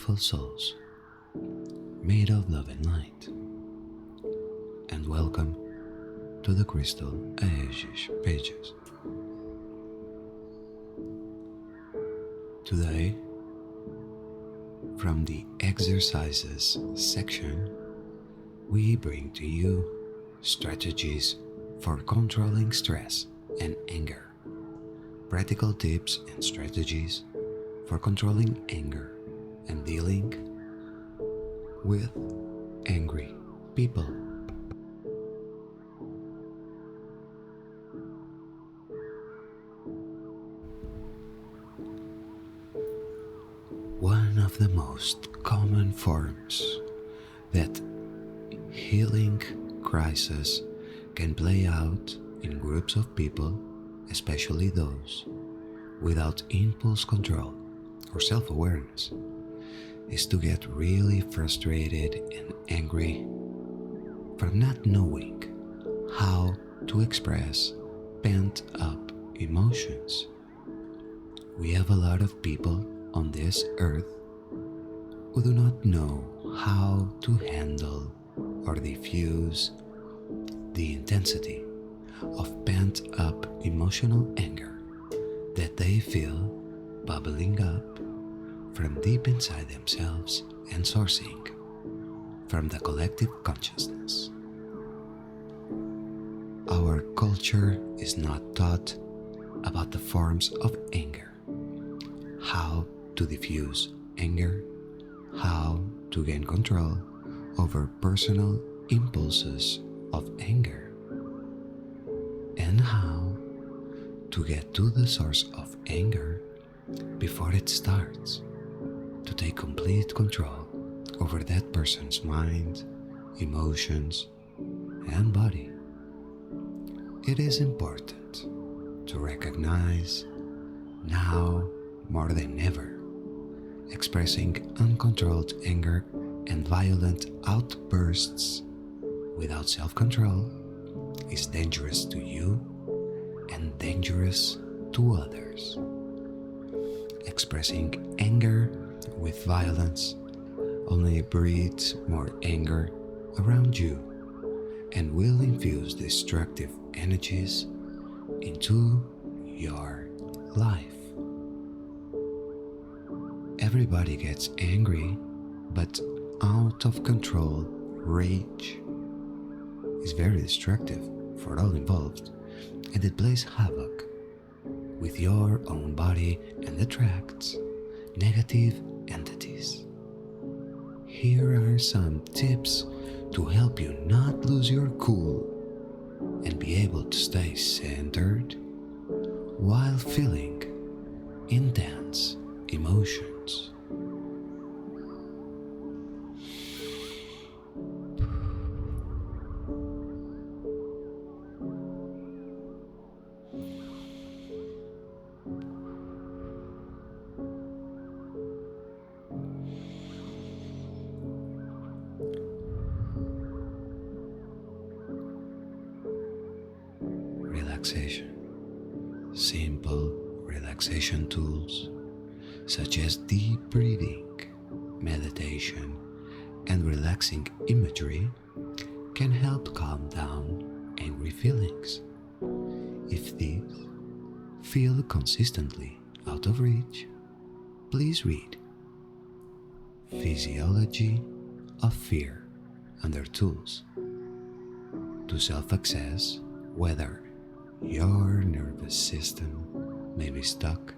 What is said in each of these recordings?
beautiful souls made of love and light, and welcome to the Crystal Aegis pages. Today, from the exercises section, we bring to you strategies for controlling stress and anger, practical tips and strategies for controlling anger and dealing with angry people. One of the most common forms that healing crisis can play out in groups of people, especially those without impulse control or self-awareness, is to get really frustrated and angry from not knowing how to express pent-up emotions. We have a lot of people on this earth who do not know how to handle or diffuse the intensity of pent-up emotional anger that they feel bubbling up from deep inside themselves and sourcing from the collective consciousness. Our culture is not taught about the forms of anger, how to diffuse anger, how to gain control over personal impulses of anger, and how to get to the source of anger before it starts to take complete control over that person's mind, emotions, and body. It is important to recognize now more than ever, expressing uncontrolled anger and violent outbursts without self-control is dangerous to you and dangerous to others. Expressing anger with violence only breeds more anger around you and will infuse destructive energies into your life. Everybody gets angry, but out of control rage is very destructive for all involved, and it plays havoc with your own body and attracts negative entities. Here are some tips to help you not lose your cool and be able to stay centered while feeling intense emotions. Relaxation. Simple relaxation tools such as deep breathing, meditation, and relaxing imagery can help calm down angry feelings. If these feel consistently out of reach, please read Physiology of Fear under Tools to self-access whether your nervous system may be stuck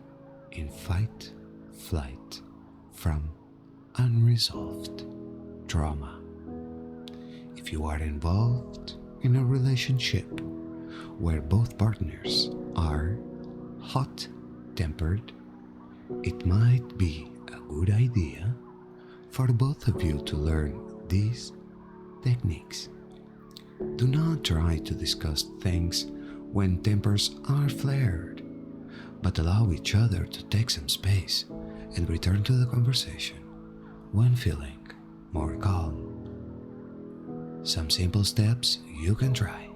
in fight, flight from unresolved trauma. If you are involved in a relationship where both partners are hot-tempered, it might be a good idea for both of you to learn these techniques. Do not try to discuss things when tempers are flared, but allow each other to take some space and return to the conversation when feeling more calm. Some simple steps you can try.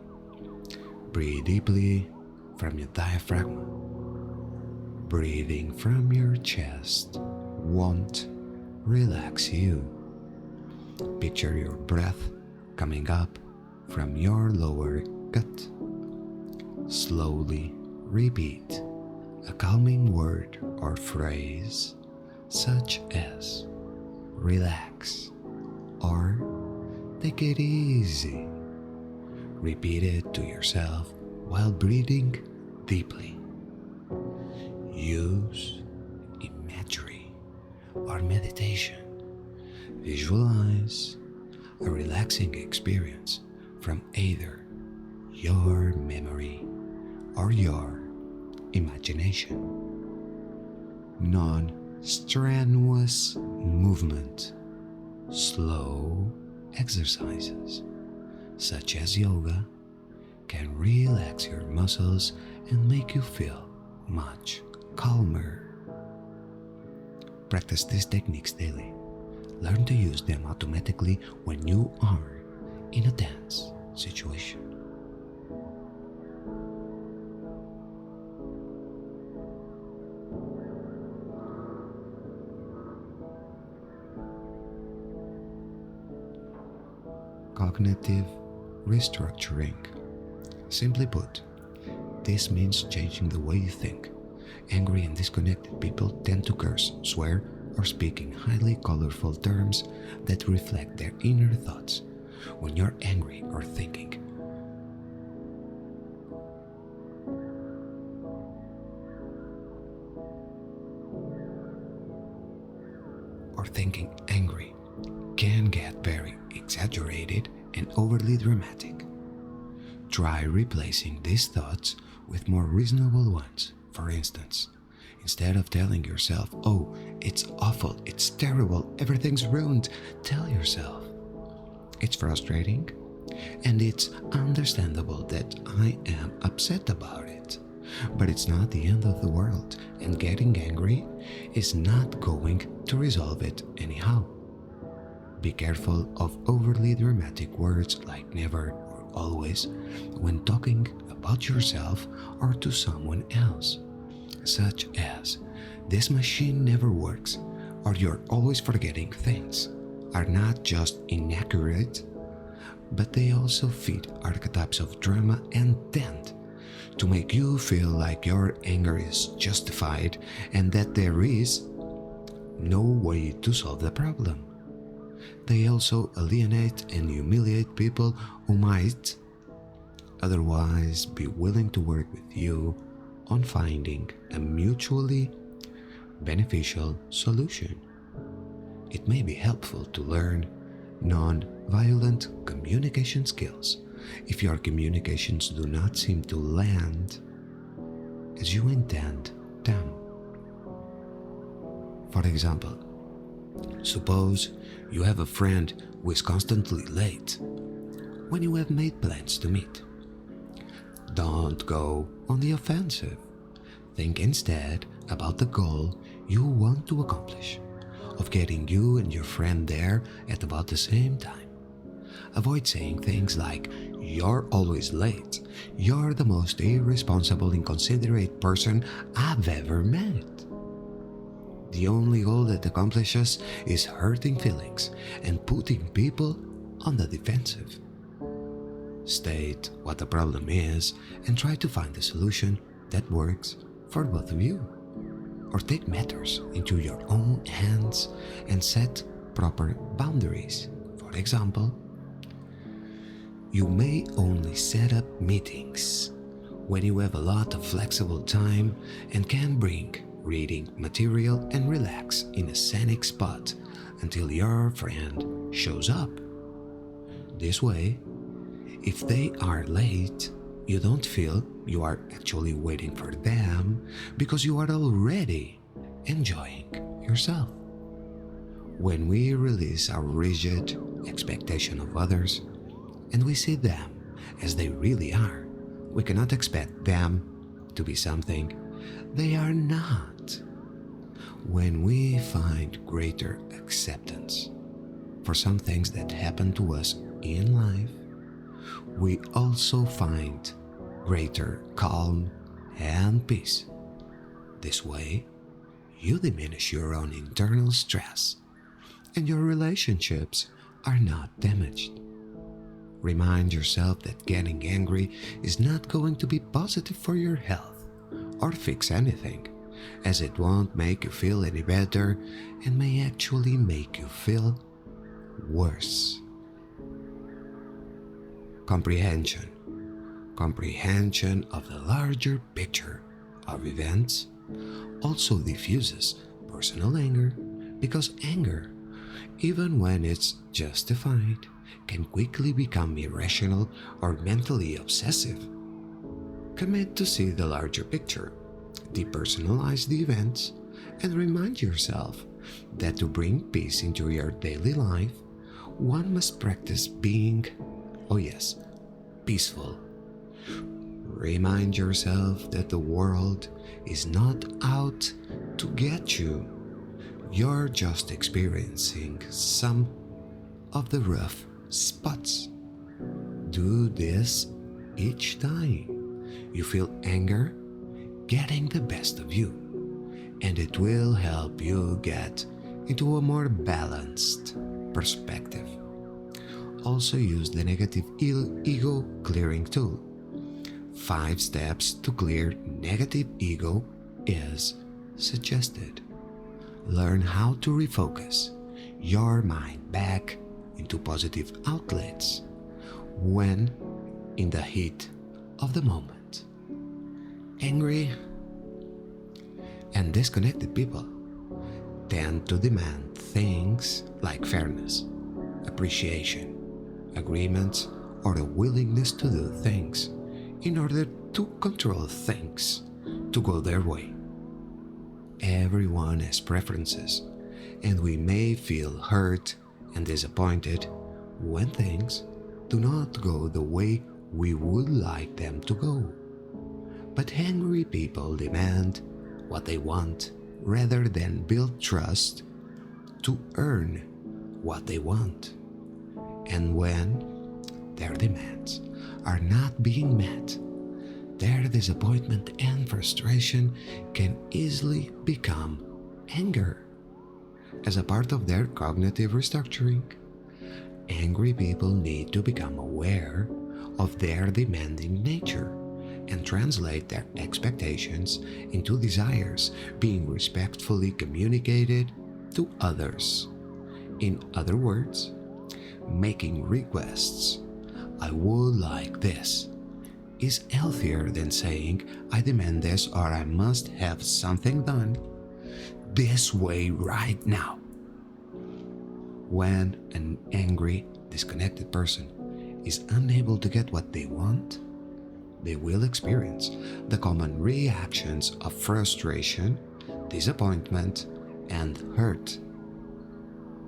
Breathe deeply from your diaphragm. Breathing from your chest won't relax you. Picture your breath coming up from your lower gut. Slowly repeat a calming word or phrase such as relax or take it easy. Repeat it to yourself while breathing deeply. Use imagery or meditation. Visualize a relaxing experience from either your memory or your imagination. Non-strenuous movement, slow exercises such as yoga can relax your muscles and make you feel much calmer. Practice these techniques daily. Learn to use them automatically when you are in a tense situation. Cognitive restructuring. Simply put, this means changing the way you think. Angry and disconnected people tend to curse, swear, or speak in highly colorful terms that reflect their inner thoughts. When you're angry or thinking angry can get very exaggerated and overly dramatic. Try replacing these thoughts with more reasonable ones. For instance, instead of telling yourself, "Oh, it's awful, it's terrible, everything's ruined," tell yourself, "It's frustrating, and it's understandable that I am upset about it. But it's not the end of the world, and getting angry is not going to resolve it anyhow." Be careful of overly dramatic words like never or always when talking about yourself or to someone else, such as "this machine never works" or "you're always forgetting things," are not just inaccurate, but they also fit archetypes of drama and tend to make you feel like your anger is justified and that there is no way to solve the problem. They also alienate and humiliate people who might otherwise be willing to work with you on finding a mutually beneficial solution. It may be helpful to learn non-violent communication skills if your communications do not seem to land as you intend them. For example, suppose you have a friend who is constantly late when you have made plans to meet. Don't go on the offensive. Think instead about the goal you want to accomplish, of getting you and your friend there at about the same time. Avoid saying things like, "You're always late. You're the most irresponsible, inconsiderate person I've ever met." The only goal that accomplishes is hurting feelings and putting people on the defensive. State what the problem is and try to find a solution that works for both of you. Or take matters into your own hands and set proper boundaries. For example, you may only set up meetings when you have a lot of flexible time and can bring reading material and relax in a scenic spot until your friend shows up. This way, if they are late, you don't feel you are actually waiting for them because you are already enjoying yourself. When we release our rigid expectation of others and we see them as they really are, we cannot expect them to be something they are not. When we find greater acceptance for some things that happen to us in life, we also find greater calm and peace. This way, you diminish your own internal stress and your relationships are not damaged. Remind yourself that getting angry is not going to be positive for your health or fix anything, as it won't make you feel any better and may actually make you feel worse. Comprehension. Comprehension of the larger picture of events also diffuses personal anger, because anger, even when it's justified, can quickly become irrational or mentally obsessive. Commit to see the larger picture, depersonalize the events, and remind yourself that to bring peace into your daily life, one must practice being, oh yes, peaceful. Remind yourself that the world is not out to get you. You're just experiencing some of the rough spots. Do this each time you feel anger getting the best of you, and it will help you get into a more balanced perspective. Also use the negative ego clearing tool. 5 steps to clear negative ego is suggested. Learn how to refocus your mind back into positive outlets when in the heat of the moment. Angry and disconnected people tend to demand things like fairness, appreciation, agreements, or a willingness to do things in order to control things to go their way. Everyone has preferences, and we may feel hurt and disappointed when things do not go the way we would like them to go. But angry people demand what they want rather than build trust to earn what they want. And when their demands are not being met, their disappointment and frustration can easily become anger. As a part of their cognitive restructuring, angry people need to become aware of their demanding nature and translate their expectations into desires being respectfully communicated to others. In other words, making requests, "I would like this," is healthier than saying, "I demand this," or "I must have something done this way right now." When an angry, disconnected person is unable to get what they want, they will experience the common reactions of frustration, disappointment, and hurt.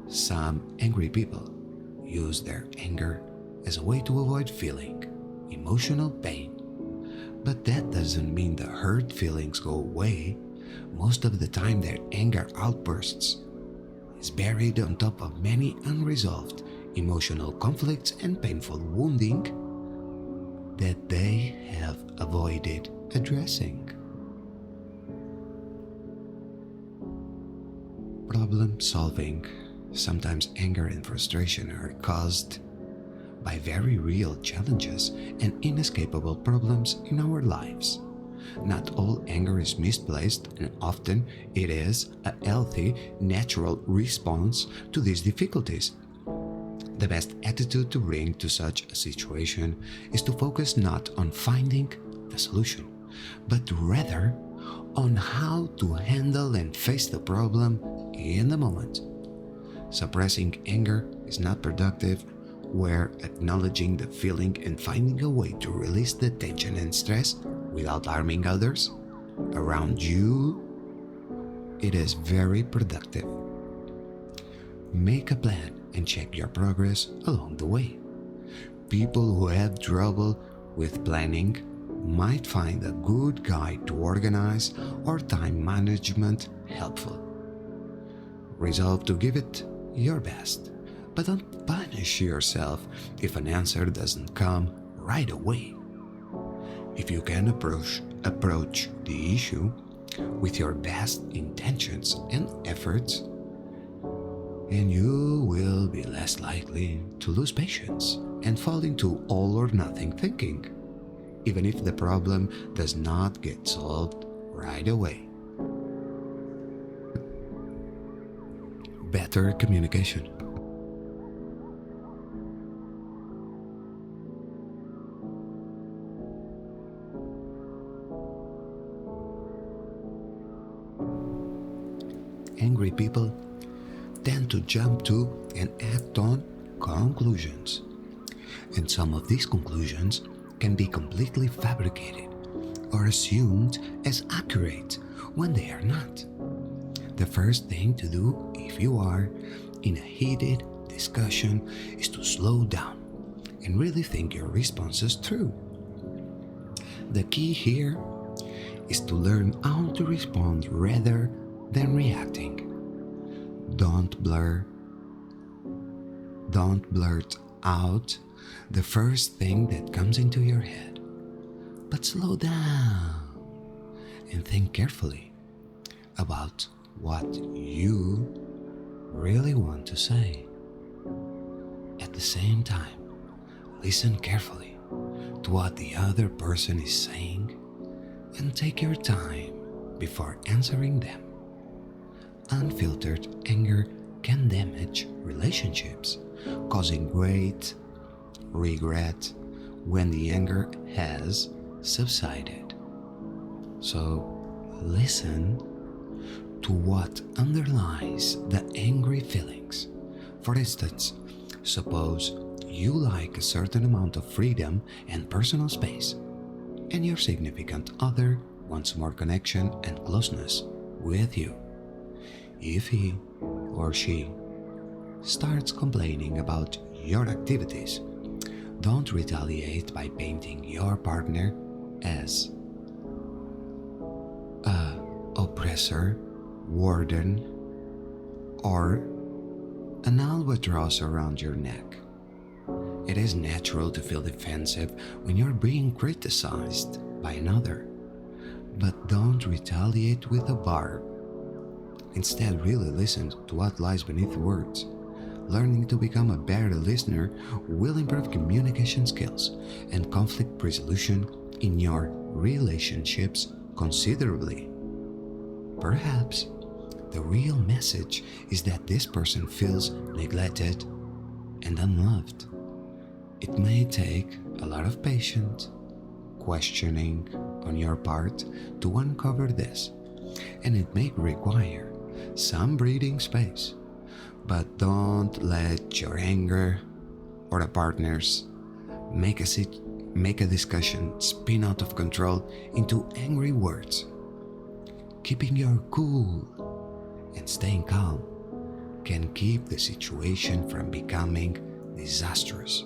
Some angry people use their anger as a way to avoid feeling emotional pain, but that doesn't mean the hurt feelings go away. Most of the time, their anger outbursts is buried on top of many unresolved emotional conflicts and painful wounding that they have avoided addressing. Problem solving. Sometimes anger and frustration are caused by very real challenges and inescapable problems in our lives. Not all anger is misplaced, and often it is a healthy, natural response to these difficulties. The best attitude to bring to such a situation is to focus not on finding the solution, but rather on how to handle and face the problem in the moment. Suppressing anger is not productive, where acknowledging the feeling and finding a way to release the tension and stress without harming others around you, it is very productive. Make a plan and check your progress along the way. People who have trouble with planning might find a good guide to organize or time management helpful. Resolve to give it your best, but don't punish yourself if an answer doesn't come right away. If you can approach the issue with your best intentions and efforts, and you will be less likely to lose patience and fall into all or nothing thinking, even if the problem does not get solved right away. Better communication. Angry people tend to jump to and act on conclusions. And some of these conclusions can be completely fabricated or assumed as accurate when they are not. The first thing to do if you are in a heated discussion is to slow down and really think your responses through. The key here is to learn how to respond rather than reacting. Don't blurt out the first thing that comes into your head, but slow down and think carefully about what you really want to say. At the same time, listen carefully to what the other person is saying and take your time before answering them. Unfiltered anger can damage relationships, causing great regret when the anger has subsided. So, listen to what underlies the angry feelings. For instance, suppose you like a certain amount of freedom and personal space, and your significant other wants more connection and closeness with you. If he or she starts complaining about your activities, don't retaliate by painting your partner as a oppressor, warden, or an albatross around your neck. It is natural to feel defensive when you're being criticized by another, but don't retaliate with a barb. Instead, really listen to what lies beneath the words. Learning to become a better listener will improve communication skills and conflict resolution in your relationships considerably. Perhaps the real message is that this person feels neglected and unloved. It may take a lot of patience, questioning on your part to uncover this, and it may require some breathing space. But don't let your anger or a partner's make a discussion spin out of control into angry words. Keeping your cool and staying calm can keep the situation from becoming disastrous.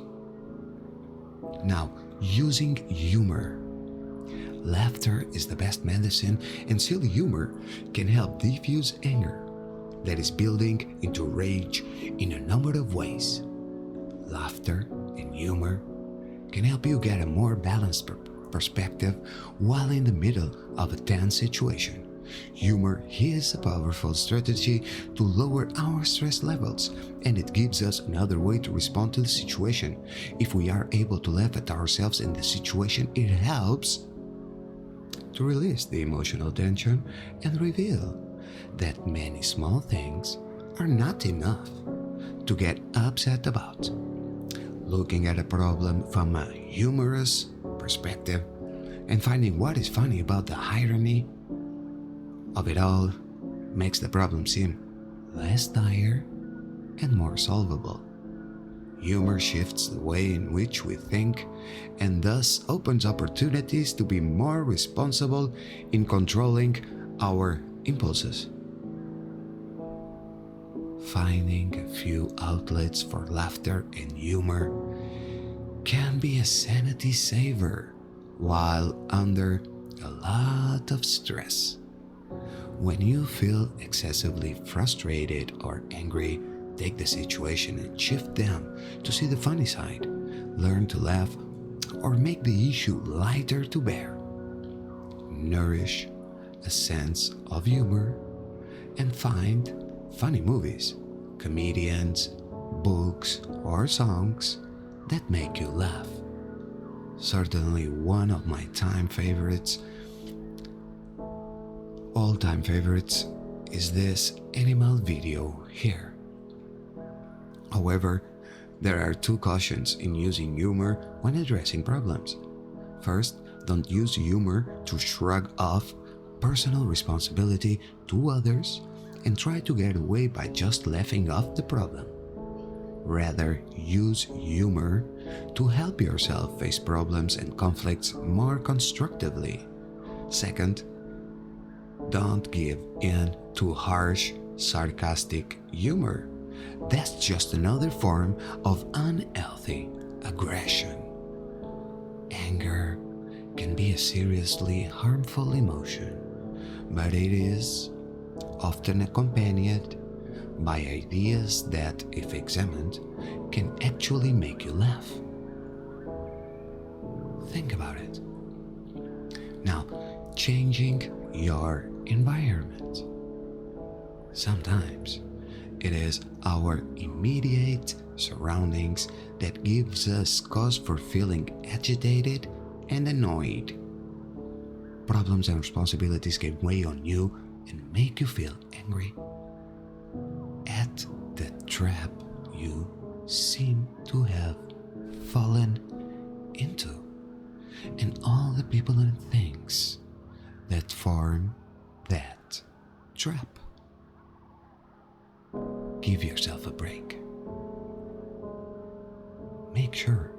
Now, using humor. Laughter is the best medicine, and silly humor can help diffuse anger that is building into rage in a number of ways. Laughter and humor can help you get a more balanced perspective while in the middle of a tense situation. Humor is a powerful strategy to lower our stress levels, and it gives us another way to respond to the situation. If we are able to laugh at ourselves in the situation, it helps to release the emotional tension and reveal that many small things are not enough to get upset about. Looking at a problem from a humorous perspective and finding what is funny about the irony of it all makes the problem seem less dire and more solvable. Humor shifts the way in which we think and thus opens opportunities to be more responsible in controlling our impulses. Finding a few outlets for laughter and humor can be a sanity saver while under a lot of stress. When you feel excessively frustrated or angry, take the situation and shift them to see the funny side. Learn to laugh or make the issue lighter to bear. Nourish a sense of humor and find funny movies, comedians, books, or songs that make you laugh. Certainly one of my all-time favorites, is this animal video here. However, there are two cautions in using humor when addressing problems. First, don't use humor to shrug off personal responsibility to others and try to get away by just laughing off the problem. Rather, use humor to help yourself face problems and conflicts more constructively. Second, don't give in to harsh, sarcastic humor. That's just another form of unhealthy aggression. Anger can be a seriously harmful emotion, but it is often accompanied by ideas that, if examined, can actually make you laugh. Think about it. Now, changing your environment. Sometimes it is our immediate surroundings that gives us cause for feeling agitated and annoyed. Problems and responsibilities can weigh on you and make you feel angry at the trap you seem to have fallen into, and all the people and things that form that trap. Give yourself a break. Make sure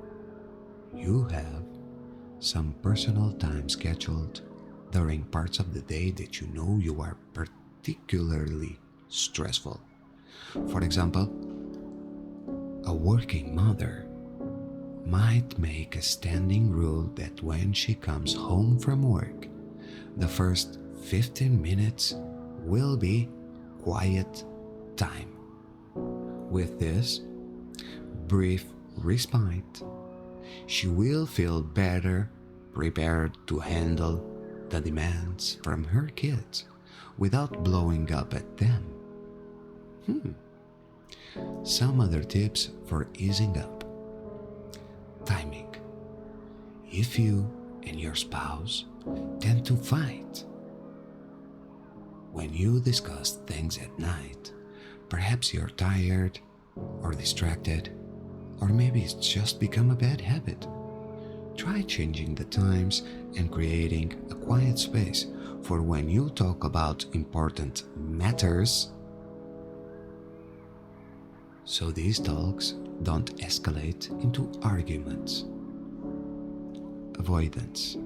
you have some personal time scheduled during parts of the day that you know you are particularly stressful. For example, a working mother might make a standing rule that when she comes home from work, the first 15 minutes will be quiet time. With this brief respite, she will feel better prepared to handle the demands from her kids without blowing up at them. Some other tips for easing up. Timing. If you and your spouse tend to fight when you discuss things at night, perhaps you're tired or distracted, or maybe it's just become a bad habit. Try changing the times and creating a quiet space for when you talk about important matters, so these talks don't escalate into arguments. Avoidance.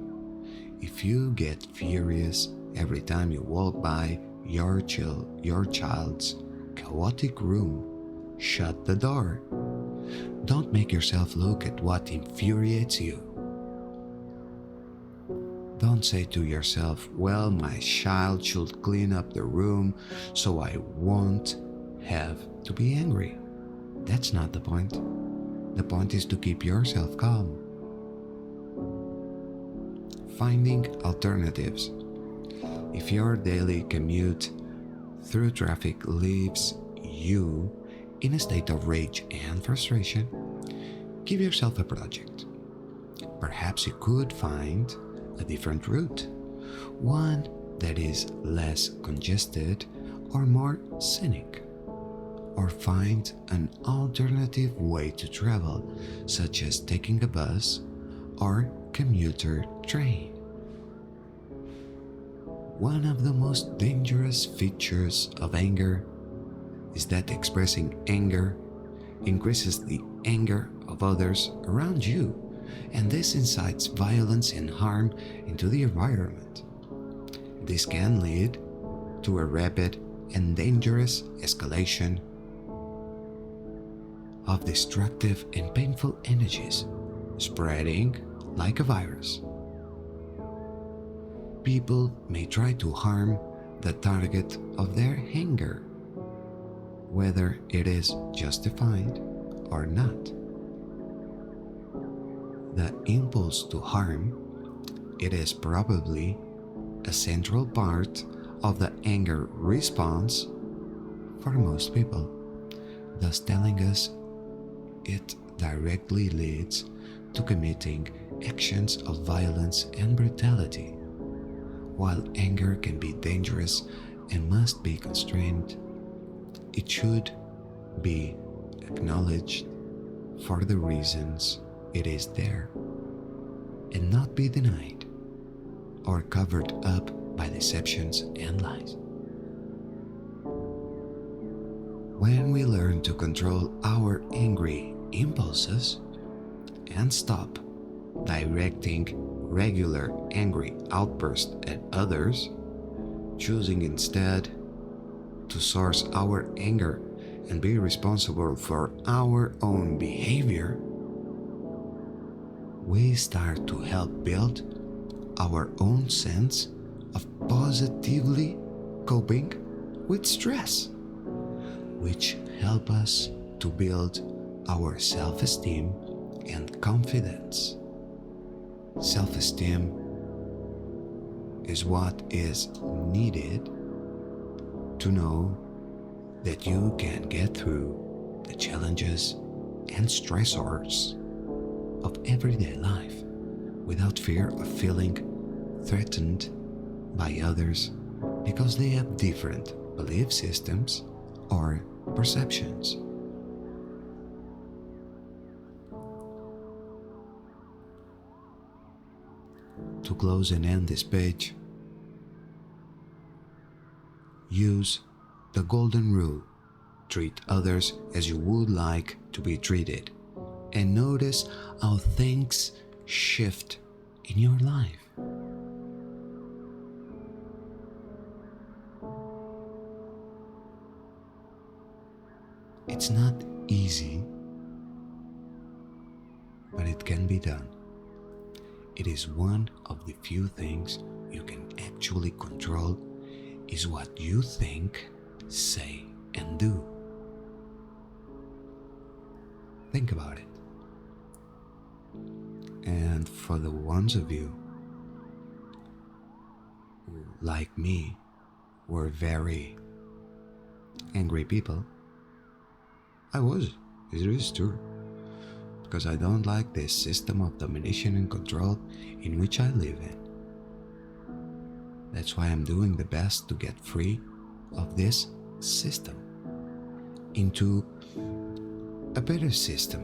If you get furious every time you walk by your child's chaotic room, shut the door. Don't make yourself look at what infuriates you. Don't say to yourself, well, my child should clean up the room so I won't have to be angry. That's not the point. The point is to keep yourself calm. Finding alternatives. If your daily commute through traffic leaves you in a state of rage and frustration, give yourself a project. Perhaps you could find a different route, one that is less congested or more scenic, or find an alternative way to travel, such as taking a bus or commuter train. One of the most dangerous features of anger is that expressing anger increases the anger of others around you, and this incites violence and harm into the environment. This can lead to a rapid and dangerous escalation of destructive and painful energies, spreading like a virus. People may try to harm the target of their anger, whether it is justified or not. The impulse to harm, it is probably a central part of the anger response for most people, thus telling us it directly leads to committing actions of violence and brutality. While anger can be dangerous and must be constrained, it should be acknowledged for the reasons it is there and not be denied or covered up by deceptions and lies. When we learn to control our angry impulses and stop directing regular angry outbursts at others, choosing instead to source our anger and be responsible for our own behavior, we start to help build our own sense of positively coping with stress, which help us to build our self-esteem and confidence. Self-esteem is what is needed to know that you can get through the challenges and stressors of everyday life without fear of feeling threatened by others because they have different belief systems or perceptions. To close and end this page, use the golden rule. Treat others as you would like to be treated, and notice how things shift in your life. It's not easy, but it can be done. It is one of the few things you can actually control is what you think, say, and do. Think about it. And for the ones of you who, like me, were very angry people, I was. It is true. Because I don't like this system of domination and control in which I live in. That's why I'm doing the best to get free of this system into a better system,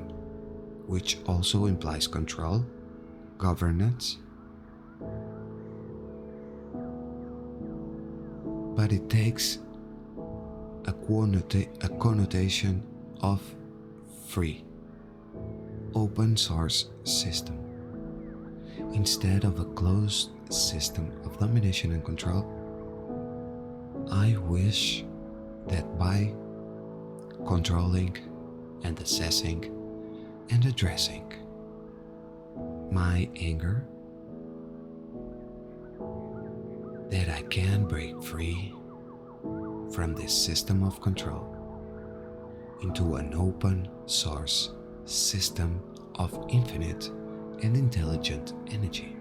which also implies control, governance, but it takes a connotation of free, open source system instead of a closed system of domination and control. I wish that by controlling and assessing and addressing my anger, that I can break free from this system of control into an open source system of infinite and intelligent energy.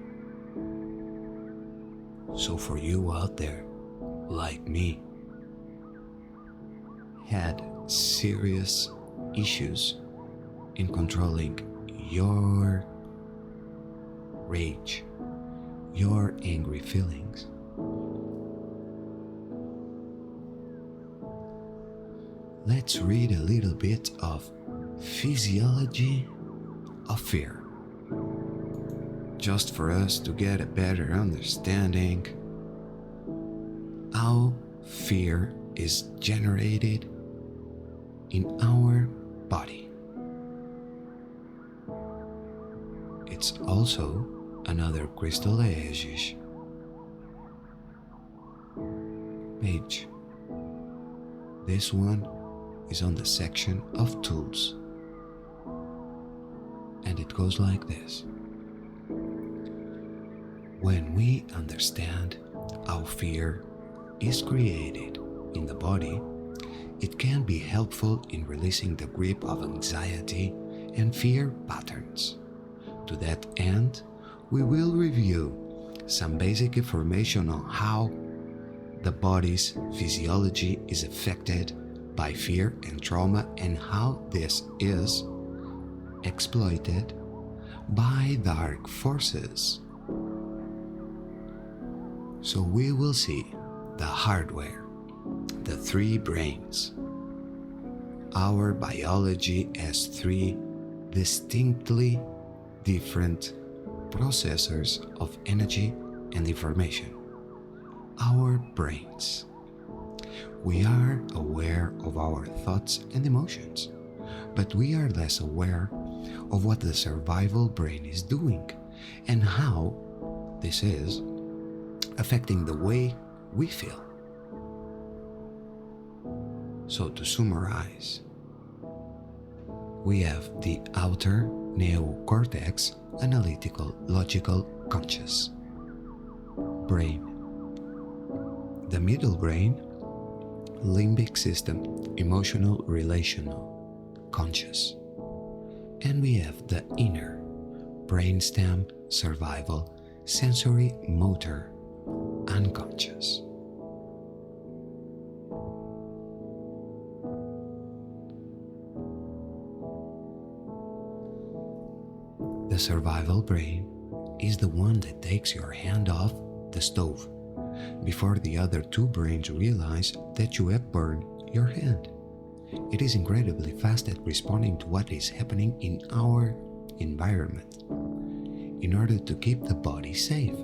So for you out there, like me, had serious issues in controlling your rage, your angry feelings, let's read a little bit of Physiology of Fear, just for us to get a better understanding how fear is generated in our body. It's also another crystal page. This one is on the section of tools, and it goes like this. When we understand how fear is created in the body, it can be helpful in releasing the grip of anxiety and fear patterns. To that end, we will review some basic information on how the body's physiology is affected by fear and trauma, and how this is exploited by dark forces. So we will see the hardware, the three brains, our biology as three distinctly different processors of energy and information. Our brains. We are aware of our thoughts and emotions, but we are less aware of what the survival brain is doing and how this is affecting the way we feel. So to summarize, we have the outer neocortex, analytical, logical, conscious brain. The middle brain, limbic system, emotional, relational, conscious. And we have the inner brainstem, survival, sensory, motor, unconscious. The survival brain is the one that takes your hand off the stove before the other two brains realize that you have burned your hand. It is incredibly fast at responding to what is happening in our environment in order to keep the body safe.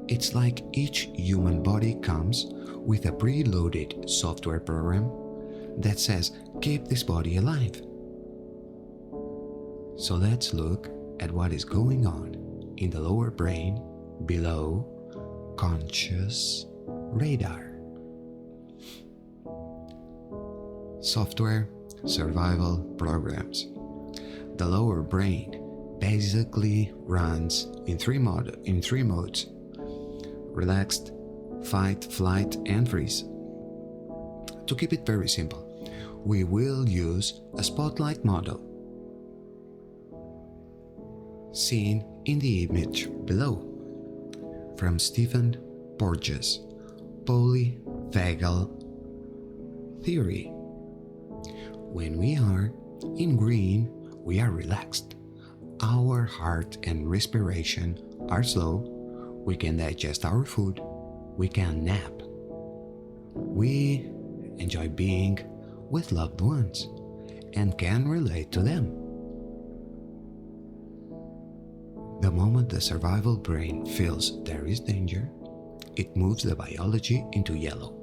It's like each human body comes with a preloaded software program that says, keep this body alive. So let's look at what is going on in the lower brain below conscious radar. Software survival programs. The lower brain basically runs in three modes: relaxed, fight, flight, and freeze. To keep it very simple, we will use a spotlight model seen in the image below from Stephen Porges' polyvagal theory. When we are in green, we are relaxed. Our heart and respiration are slow. We can digest our food. We can nap. We enjoy being with loved ones and can relate to them. The moment the survival brain feels there is danger, it moves the biology into yellow.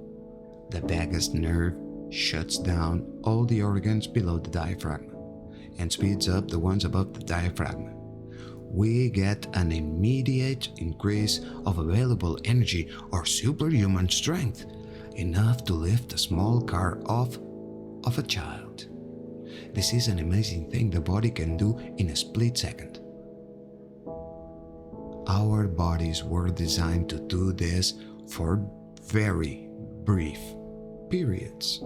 The vagus nerve shuts down all the organs below the diaphragm and speeds up the ones above the diaphragm. We get an immediate increase of available energy or superhuman strength, enough to lift a small car off of a child. This is an amazing thing the body can do in a split second. Our bodies were designed to do this for very brief periods.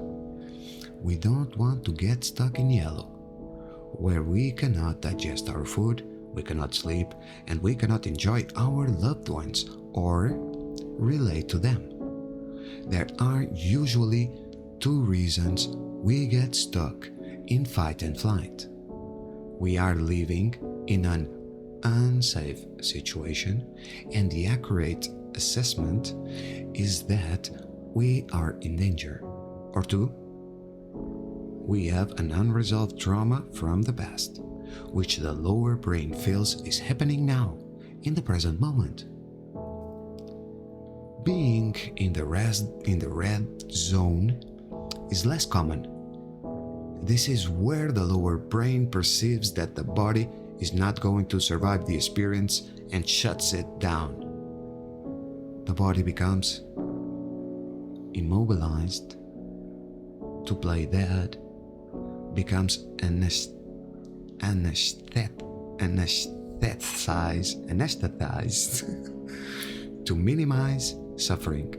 We don't want to get stuck in yellow, where we cannot digest our food, we cannot sleep, and we cannot enjoy our loved ones or relate to them. There are usually two reasons we get stuck in fight and flight. We are living in an unsafe situation, and the accurate assessment is that we are in danger. Or two, we have an unresolved trauma from the past, which the lower brain feels is happening now, in the present moment. Being in the red zone is less common. This is where the lower brain perceives that the body is not going to survive the experience and shuts it down. The body becomes immobilized, to play dead, becomes anesthetized to minimize suffering,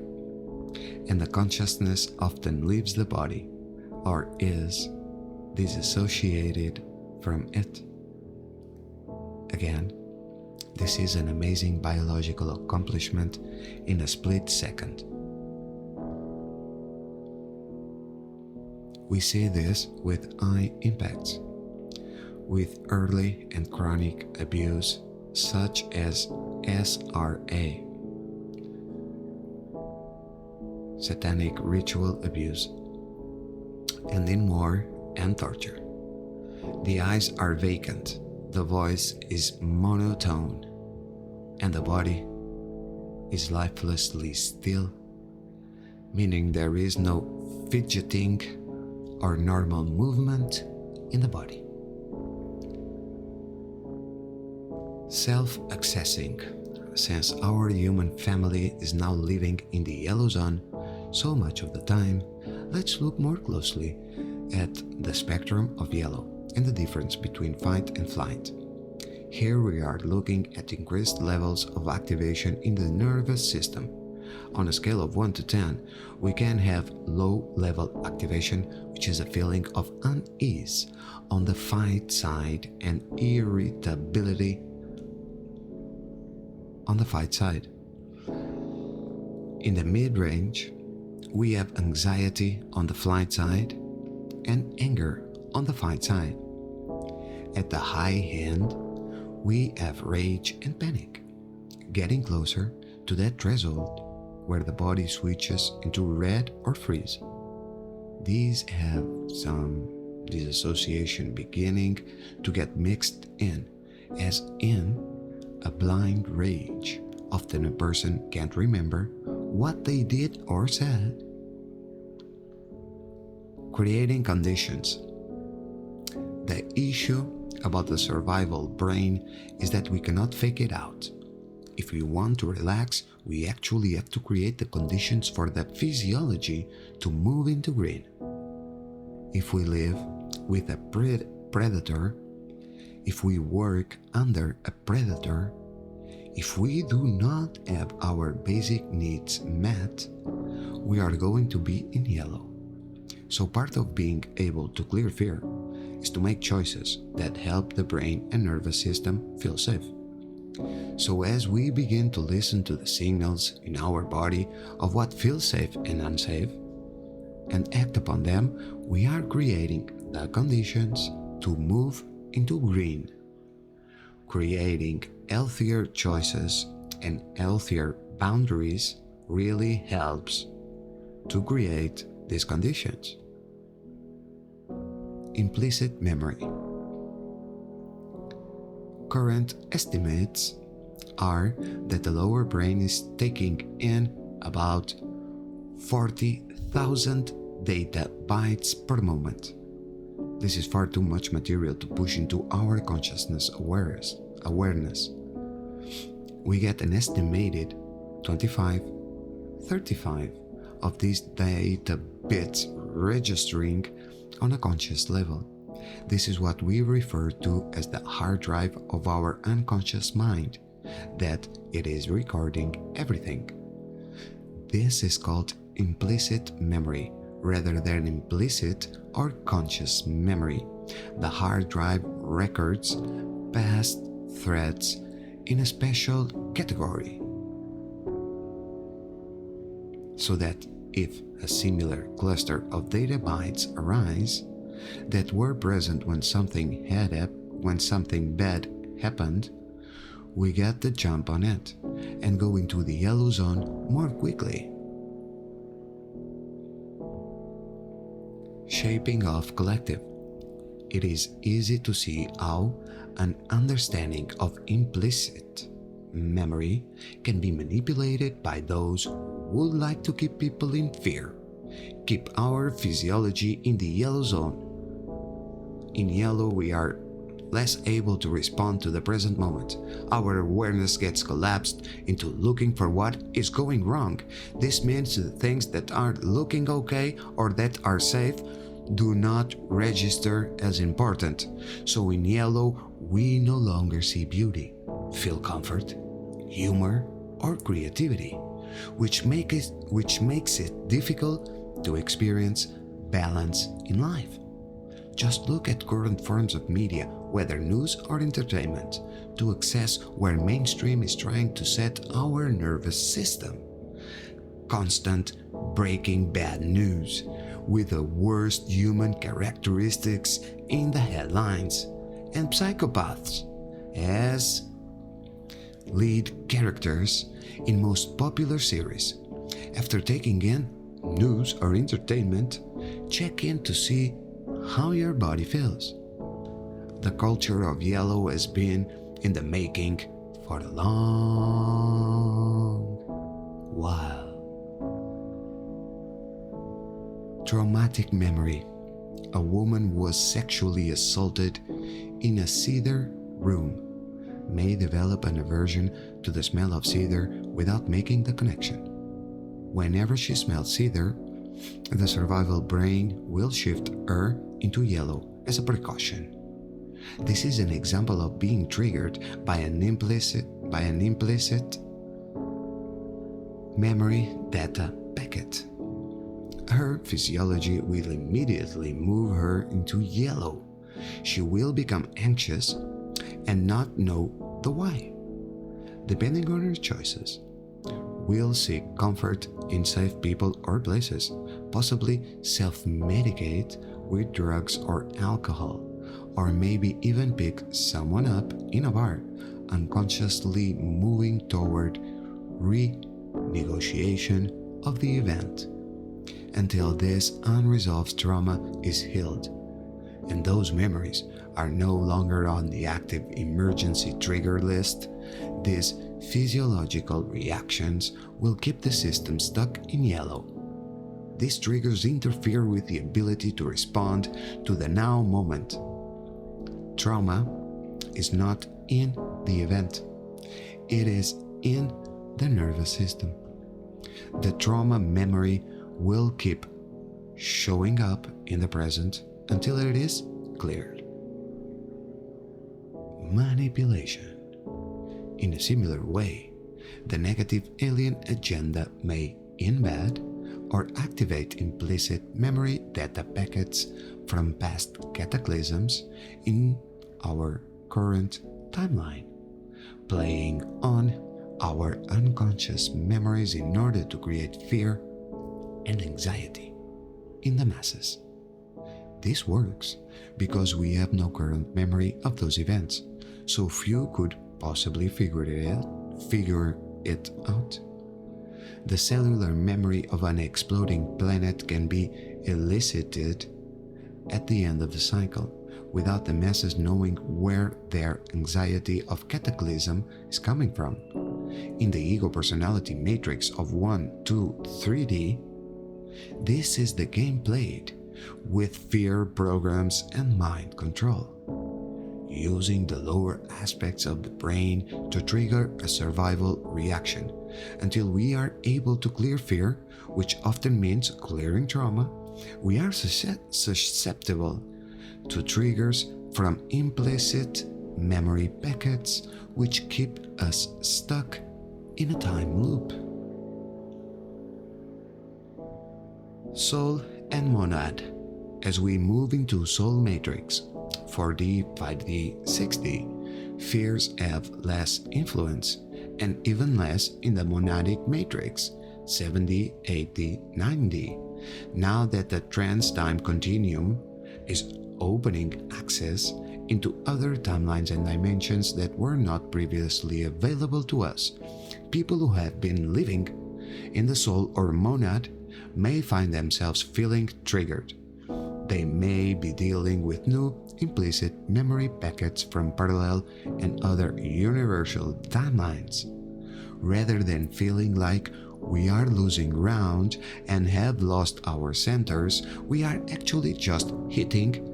and the consciousness often leaves the body or is disassociated from it. Again, this is an amazing biological accomplishment in a split second. We see this with eye impacts, with early and chronic abuse such as SRA, satanic ritual abuse, and in war and torture. The eyes are vacant, the voice is monotone, and the body is lifelessly still, meaning there is no fidgeting or normal movement in the body. Self-accessing, since our human family is now living in the yellow zone so much of the time, let's look more closely at the spectrum of yellow and the difference between fight and flight. Here we are looking at increased levels of activation in the nervous system. On a scale of 1 to 10, we can have low-level activation, which is a feeling of unease on the fight side, and irritability on the fight side. In the mid-range, we have anxiety on the flight side and anger on the fight side. At the high end, we have rage and panic, getting closer to that threshold where the body switches into red or freeze. These have some disassociation beginning to get mixed in, as in a blind rage. Often a person can't remember what they did or said. Creating conditions. The issue about the survival brain is that we cannot fake it out. If we want to relax, we actually have to create the conditions for the physiology to move into green. If we live with a predator, if we work under a predator, if we do not have our basic needs met, we are going to be in yellow. So part of being able to clear fear is to make choices that help the brain and nervous system feel safe. So as we begin to listen to the signals in our body of what feels safe and unsafe, and act upon them, we are creating the conditions to move into green. Creating healthier choices and healthier boundaries really helps to create these conditions. Implicit memory. Current estimates are that the lower brain is taking in about 40,000 data bytes per moment. This is far too much material to push into our consciousness awareness. We get an estimated 25, 35 of these data bits registering on a conscious level. This is what we refer to as the hard drive of our unconscious mind, that it is recording everything. This is called implicit memory rather than implicit or conscious memory. The hard drive records past threads in a special category, so that if a similar cluster of data bytes arise that were present when something bad happened, we get the jump on it and go into the yellow zone more quickly. Shaping of collective. It is easy to see how an understanding of implicit memory can be manipulated by those who would like to keep people in fear, keep our physiology in the yellow zone. In yellow, we are less able to respond to the present moment. Our awareness gets collapsed into looking for what is going wrong. This means the things that are looking okay or that are safe do not register as important. So in yellow, we no longer see beauty, feel comfort, humor, or creativity, which makes it difficult to experience balance in life. Just look at current forms of media, whether news or entertainment, to access where mainstream is trying to set our nervous system. Constant breaking bad news, with the worst human characteristics in the headlines, and psychopaths as lead characters in most popular series. After taking in news or entertainment, check in to see how your body feels. The culture of yellow has been in the making for a long while. Traumatic memory. A woman was sexually assaulted in a cedar room may develop an aversion to the smell of cedar without making the connection. Whenever she smells cedar, the survival brain will shift her into yellow as a precaution. This is an example of being triggered by an implicit memory data packet. Her physiology will immediately move her into yellow. She will become anxious and not know the why. Depending on her choices, will seek comfort in safe people or places, possibly self-medicate with drugs or alcohol, or maybe even pick someone up in a bar, unconsciously moving toward renegotiation of the event until this unresolved trauma is healed, and those memories are no longer on the active emergency trigger list. These physiological reactions will keep the system stuck in yellow. These triggers interfere with the ability to respond to the now moment. Trauma is not in the event, it is in the nervous system. The trauma memory will keep showing up in the present until it is cleared. Manipulation. In a similar way, the negative alien agenda may embed or activate implicit memory data packets from past cataclysms in our current timeline, playing on our unconscious memories in order to create fear and anxiety in the masses. This works because we have no current memory of those events, so few could possibly figure it out. The cellular memory of an exploding planet can be elicited at the end of the cycle without the masses knowing where their anxiety of cataclysm is coming from. In the ego personality matrix of 1, 2, 3D, this is the game played with fear programs and mind control, using the lower aspects of the brain to trigger a survival reaction until we are able to clear fear, which often means clearing trauma. We are susceptible to triggers from implicit memory packets which keep us stuck in a time loop. Soul and monad. As we move into soul matrix 4D, 5D, 6D, fears have less influence, and even less in the monadic matrix 7D, 8D, 9D. Now that the trans-time continuum is opening access into other timelines and dimensions that were not previously available to us, people who have been living in the soul or monad may find themselves feeling triggered. They may be dealing with new implicit memory packets from parallel and other universal timelines. Rather than feeling like we are losing ground and have lost our centers, we are actually just hitting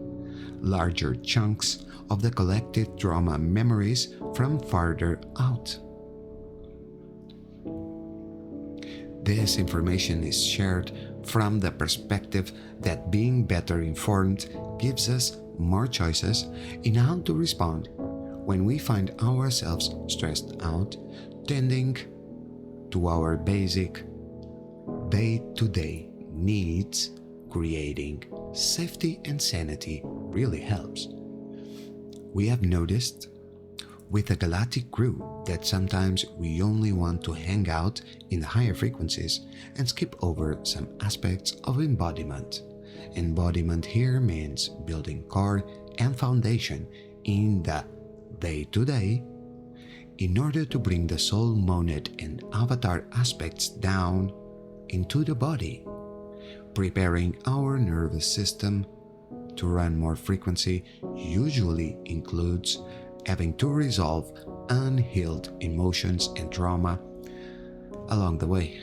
larger chunks of the collective trauma memories from farther out. This information is shared from the perspective that being better informed gives us more choices in how to respond when we find ourselves stressed out, tending to our basic day-to-day needs. Creating safety and sanity really helps. We have noticed with the galactic crew that sometimes we only want to hang out in the higher frequencies and skip over some aspects of embodiment, Embodiment here means building core and foundation in the day-to-day in order to bring the soul, monad, and avatar aspects down into the body, preparing our nervous system to run more frequency usually includes having to resolve unhealed emotions and trauma along the way.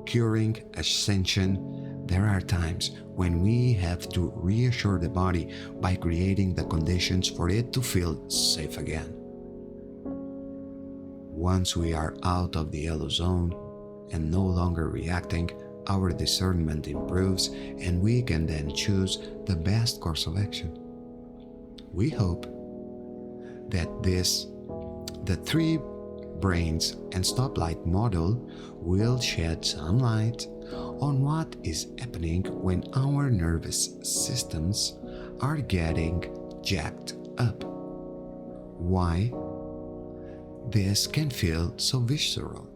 Curing ascension, there are times when we have to reassure the body by creating the conditions for it to feel safe again. Once we are out of the yellow zone and no longer reacting, our discernment improves and we can then choose the best course of action. We hope that the 3 brains and stoplight model will shed some light on what is happening when our nervous systems are getting jacked up. Why this can feel so visceral.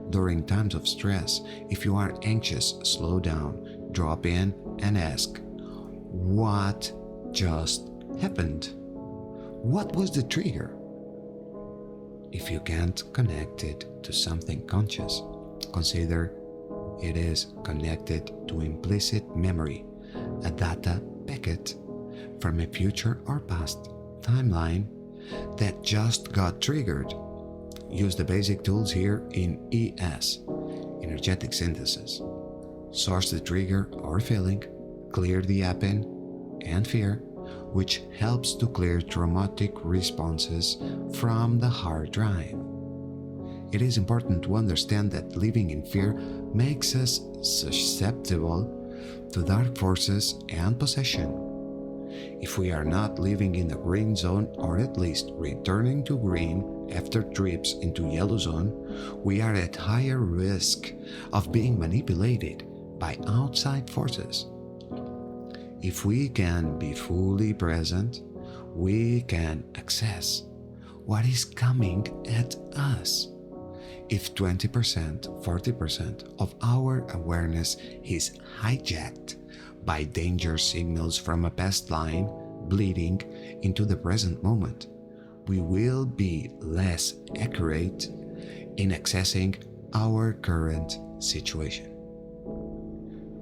During times of stress, if you are anxious, slow down, drop in and ask, what just happened? What was the trigger? If you can't connect it to something conscious, consider it is connected to implicit memory, a data packet from a future or past timeline that just got triggered. Use the basic tools here in ES, energetic synthesis. Source the trigger or feeling, clear the happen and fear, which helps to clear traumatic responses from the hard drive. It is important to understand that living in fear makes us susceptible to dark forces and possession. If we are not living in the green zone, or at least returning to green after trips into yellow zone, we are at higher risk of being manipulated by outside forces. If we can be fully present, we can access what is coming at us. If 20%, 40% of our awareness is hijacked by danger signals from a past line bleeding into the present moment, we will be less accurate in accessing our current situation.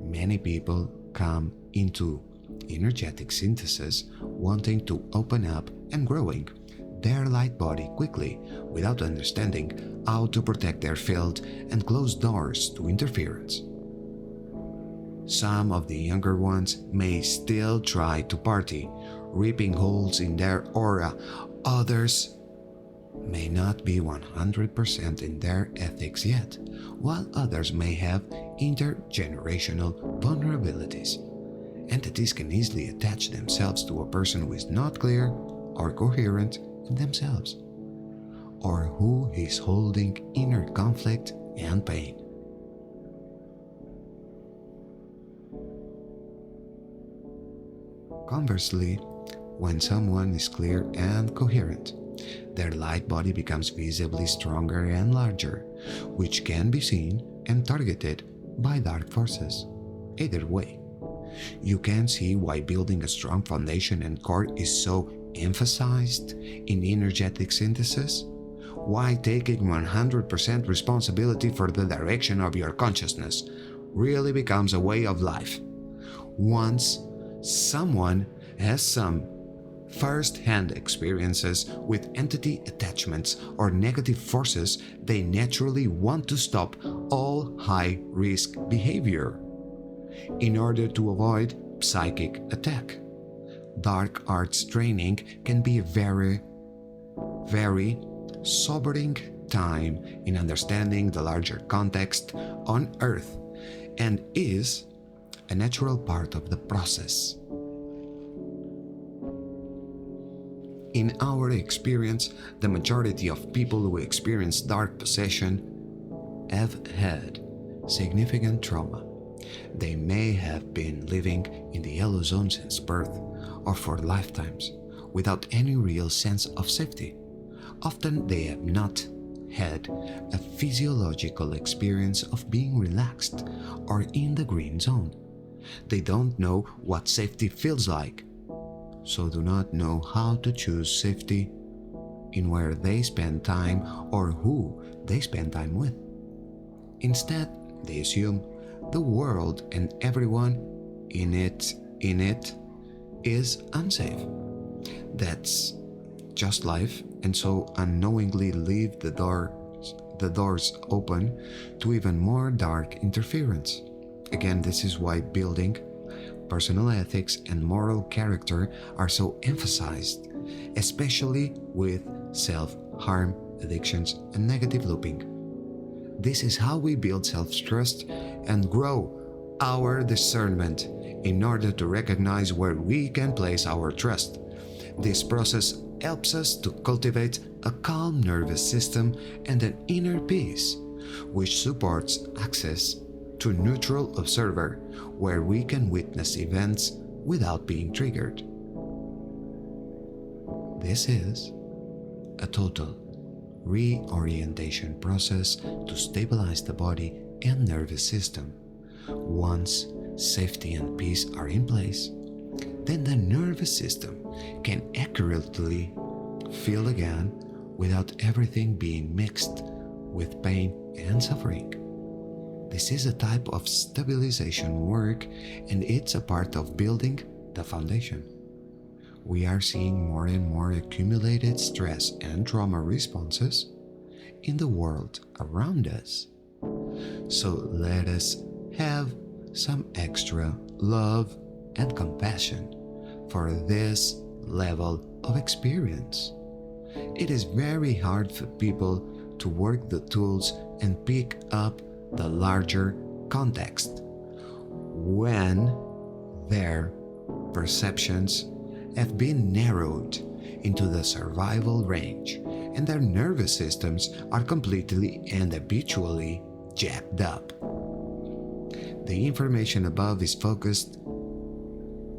Many people come into energetic synthesis wanting to open up and growing their light body quickly without understanding how to protect their field and close doors to interference. Some of the younger ones may still try to party, ripping holes in their aura. Others may not be 100% in their ethics yet, while others may have intergenerational vulnerabilities. Entities can easily attach themselves to a person who is not clear or coherent in themselves, or who is holding inner conflict and pain. Conversely, when someone is clear and coherent, their light body becomes visibly stronger and larger, which can be seen and targeted by dark forces. Either way, you can see why building a strong foundation and core is so emphasized in energetic synthesis, why taking 100% responsibility for the direction of your consciousness really becomes a way of life. Once someone has some first-hand experiences with entity attachments or negative forces, they naturally want to stop all high-risk behavior in order to avoid psychic attack. Dark arts training can be a very, very sobering time in understanding the larger context on Earth, and is a natural part of the process. In our experience, the majority of people who experience dark possession have had significant trauma. They may have been living in the yellow zone since birth or for lifetimes without any real sense of safety. Often they have not had a physiological experience of being relaxed or in the green zone. They don't know what safety feels like, so do not know how to choose safety in where they spend time or who they spend time with. Instead, they assume the world and everyone in it is unsafe. That's just life, and so unknowingly leave the doors open to even more dark interference. Again, this is why building personal ethics and moral character are so emphasized, especially with self-harm, addictions, and negative looping. This is how we build self-trust and grow our discernment in order to recognize where we can place our trust. This process helps us to cultivate a calm nervous system and an inner peace, which supports access to neutral observer where we can witness events without being triggered. This is a total reorientation process to stabilize the body and nervous system. Once safety and peace are in place, then the nervous system can accurately feel again without everything being mixed with pain and suffering. This is a type of stabilization work, and it's a part of building the foundation. We are seeing more and more accumulated stress and trauma responses in the world around us. So let us have some extra love and compassion for this level of experience. It is very hard for people to work the tools and pick up the larger context when their perceptions have been narrowed into the survival range and their nervous systems are completely and habitually jacked up. The information above is focused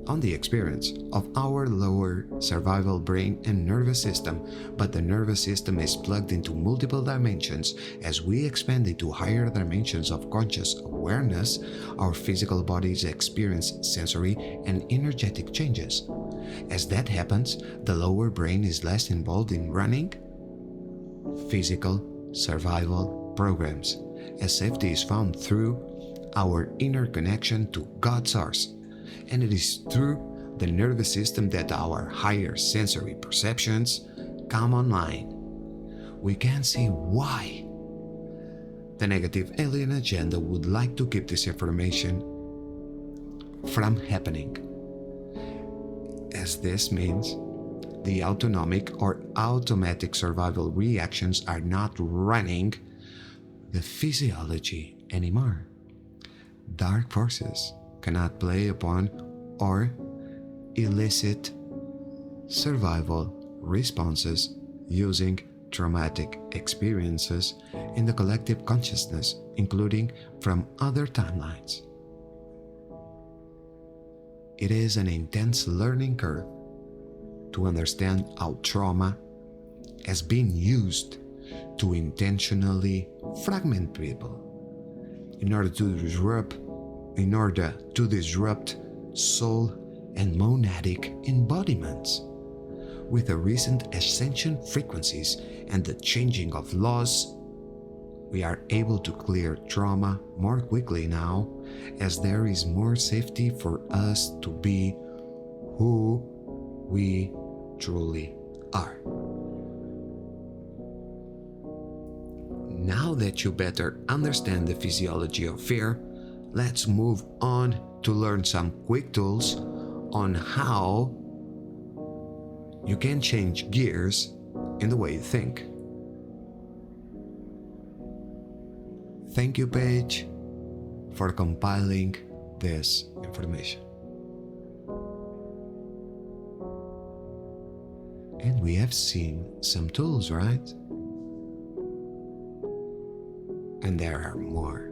on the experience of our lower survival brain and nervous system, but the nervous system is plugged into multiple dimensions. As we expand into higher dimensions of conscious awareness, our physical bodies experience sensory and energetic changes. As that happens, the lower brain is less involved in running physical survival programs, as safety is found through our inner connection to God's source. And it is through the nervous system that our higher sensory perceptions come online. We can see why the negative alien agenda would like to keep this information from happening, as this means the autonomic or automatic survival reactions are not running the physiology anymore. Dark forces cannot play upon or elicit survival responses using traumatic experiences in the collective consciousness, including from other timelines. It is an intense learning curve to understand how trauma has been used to intentionally fragment people in order to disrupt soul and monadic embodiments. With the recent ascension frequencies and the changing of laws, we are able to clear trauma more quickly now, as there is more safety for us to be who we truly are. Now that you better understand the physiology of fear, let's move on to learn some quick tools on how you can change gears in the way you think. Thank you, Paige, for compiling this information. And we have seen some tools, right? And there are more.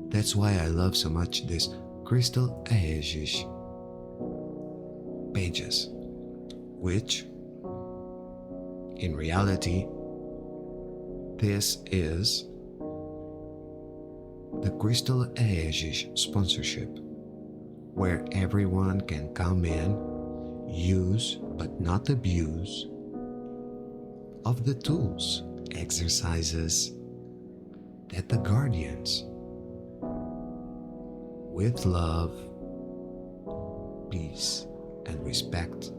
That's why I love so much this crystal aegis pages, which in reality, this is the crystal aegis sponsorship where everyone can come in, use but not abuse of the tools, exercises that the guardians, with love, peace, and respect,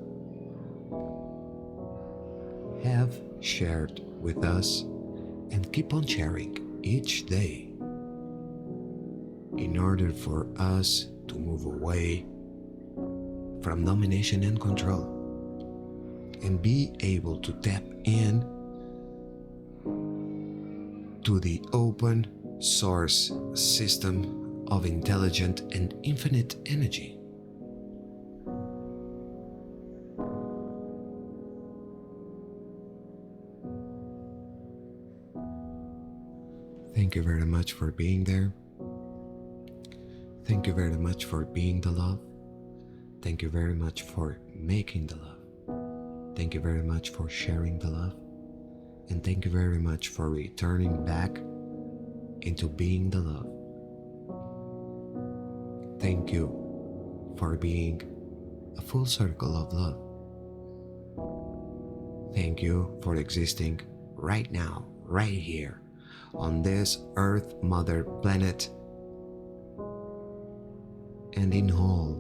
have shared with us and keep on sharing each day in order for us to move away from domination and control and be able to tap in to the open source system of intelligent and infinite energy. Thank you very much for being there. Thank you very much for being the love. Thank you very much for making the love. Thank you very much for sharing the love. And thank you very much for returning back into being the love. Thank you for being a full circle of love. Thank you for existing right now, right here, on this Earth Mother planet, and in all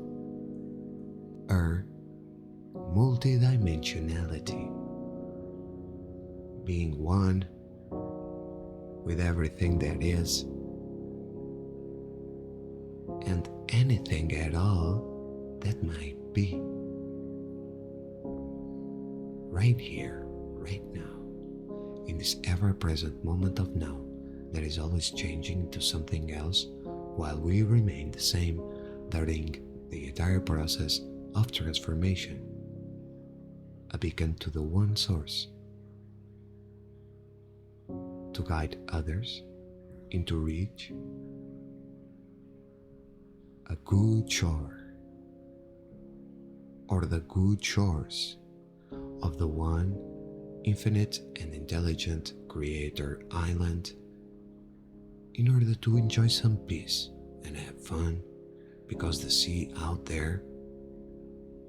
her multidimensionality, being one with everything that is and anything at all that might be, right here, right now, in this ever-present moment of now that is always changing into something else while we remain the same during the entire process of transformation, a beacon to the one source, to guide others into reach a good shore or the good shores of the one infinite and intelligent creator island, in order to enjoy some peace and have fun, because the sea out there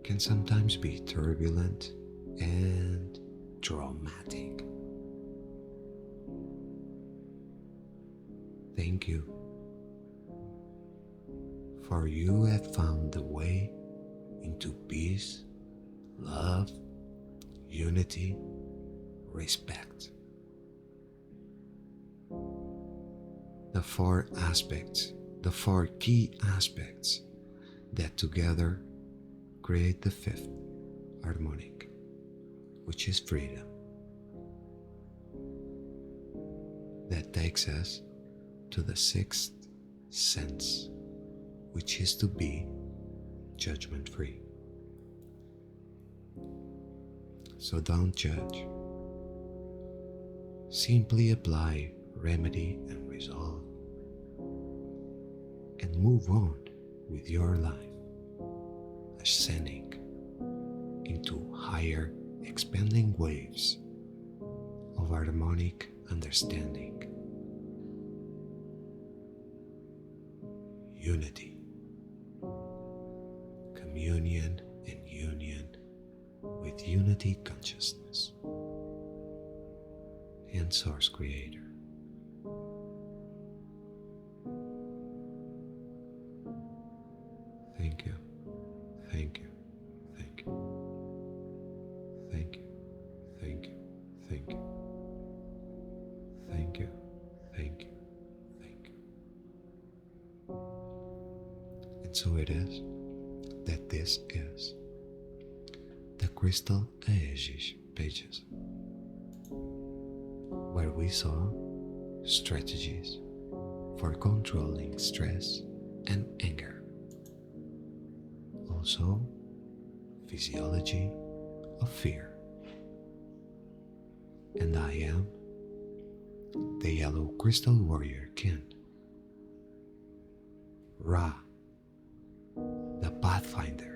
can sometimes be turbulent and traumatic. Thank you, for you have found the way into peace, love, unity, respect. The four aspects, the four key aspects that together create the fifth harmonic, which is freedom. That takes us to the sixth sense, which is to be judgment-free. So don't judge. Simply apply remedy and resolve, and move on with your life, ascending into higher expanding waves of harmonic understanding, unity, communion and union with unity consciousness and Source Creator. Thank you, thank you, thank you, thank you, thank you, thank you, thank you, thank you, thank you. And so it is that this is the Crystal Aegis pages, where we saw strategies for controlling stress and anger. Also, physiology of fear. And I am the Yellow Crystal Warrior Kin, Ra, the Pathfinder,